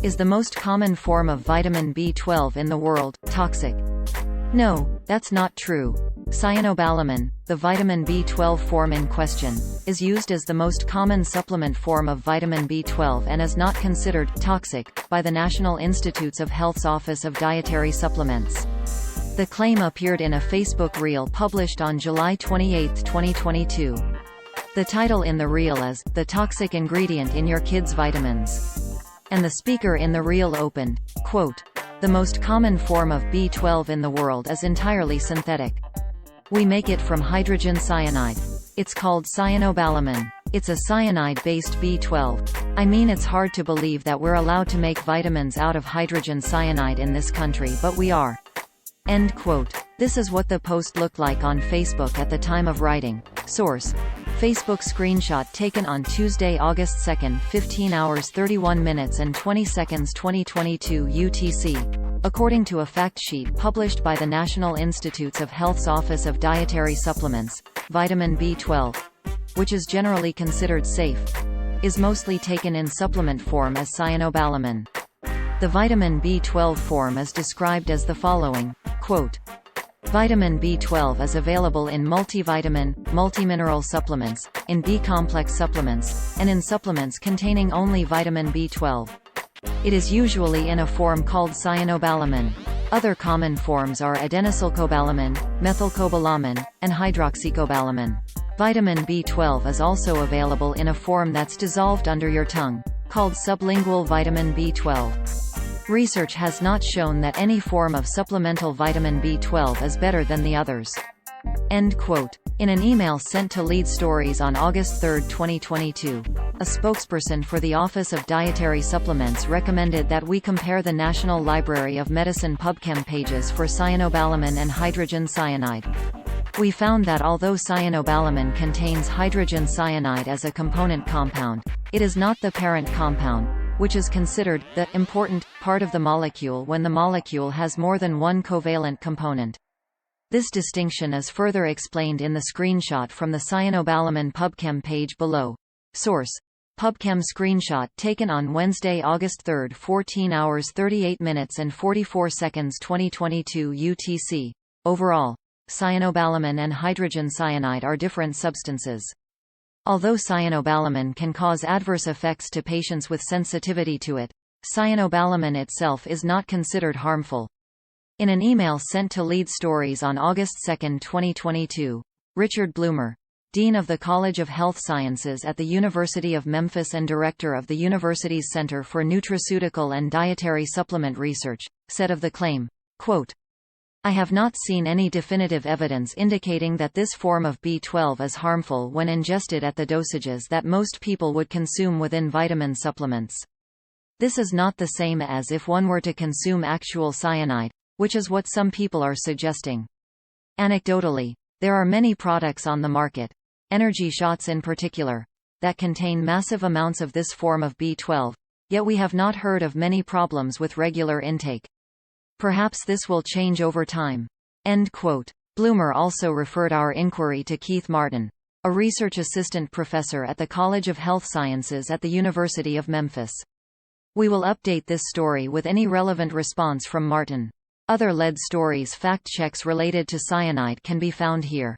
Is the most common form of vitamin B12 in the world toxic? No, that's not true. Cyanocobalamin, the vitamin B12 form in question, is used as the most common supplement form of vitamin B12 and is not considered toxic by the National Institutes of Health's Office of Dietary Supplements. The claim appeared in a Facebook reel published on July 28, 2022. The title in the reel is, "The Toxic Ingredient in Your Kids' Vitamins." And the speaker in the reel opened, quote, "The most common form of B12 in the world is entirely synthetic. We make it from hydrogen cyanide. It's called cyanocobalamin. It's a cyanide-based B12. I mean, it's hard to believe that we're allowed to make vitamins out of hydrogen cyanide in this country, but we are." End quote. This is what the post looked like on Facebook at the time of writing. Source: Facebook screenshot taken on Tuesday, August 2, 15 hours 31 minutes and 20 seconds 2022 UTC. According to a fact sheet published by the National Institutes of Health's Office of Dietary Supplements, vitamin B12, which is generally considered safe, is mostly taken in supplement form as cyanocobalamin. The vitamin B12 form is described as the following, quote, "Vitamin B12 is available in multivitamin, multimineral supplements, in B-complex supplements, and in supplements containing only vitamin B12. It is usually in a form called cyanocobalamin. Other common forms are adenosylcobalamin, methylcobalamin, and hydroxycobalamin. Vitamin B12 is also available in a form that's dissolved under your tongue, called sublingual vitamin B12. Research has not shown that any form of supplemental vitamin B12 is better than the others." End quote. In an email sent to Lead Stories on August 3, 2022, a spokesperson for the Office of Dietary Supplements recommended that we compare the National Library of Medicine PubChem pages for cyanocobalamin and hydrogen cyanide. We found that although cyanocobalamin contains hydrogen cyanide as a component compound, it is not the parent compound, which is considered the important part of the molecule when the molecule has more than one covalent component. This distinction is further explained in the screenshot from the cyanocobalamin PubChem page below. Source: PubChem screenshot taken on Wednesday, August 3, 14 hours 38 minutes and 44 seconds 2022 UTC. Overall, cyanocobalamin and hydrogen cyanide are different substances. Although cyanocobalamin can cause adverse effects to patients with sensitivity to it, cyanocobalamin itself is not considered harmful. In an email sent to Lead Stories on August 2, 2022, Richard Bloomer, Dean of the College of Health Sciences at the University of Memphis and Director of the university's Center for Nutraceutical and Dietary Supplement Research, said of the claim, quote, "I have not seen any definitive evidence indicating that this form of B12 is harmful when ingested at the dosages that most people would consume within vitamin supplements. This is not the same as if one were to consume actual cyanide, which is what some people are suggesting. Anecdotally, there are many products on the market, energy shots in particular, that contain massive amounts of this form of B12, yet we have not heard of many problems with regular intake. Perhaps this will change over time." End quote. Bloomer also referred our inquiry to Keith Martin, a research assistant professor at the College of Health Sciences at the University of Memphis. We will update this story with any relevant response from Martin. Other Lead Stories fact checks related to cyanide can be found here.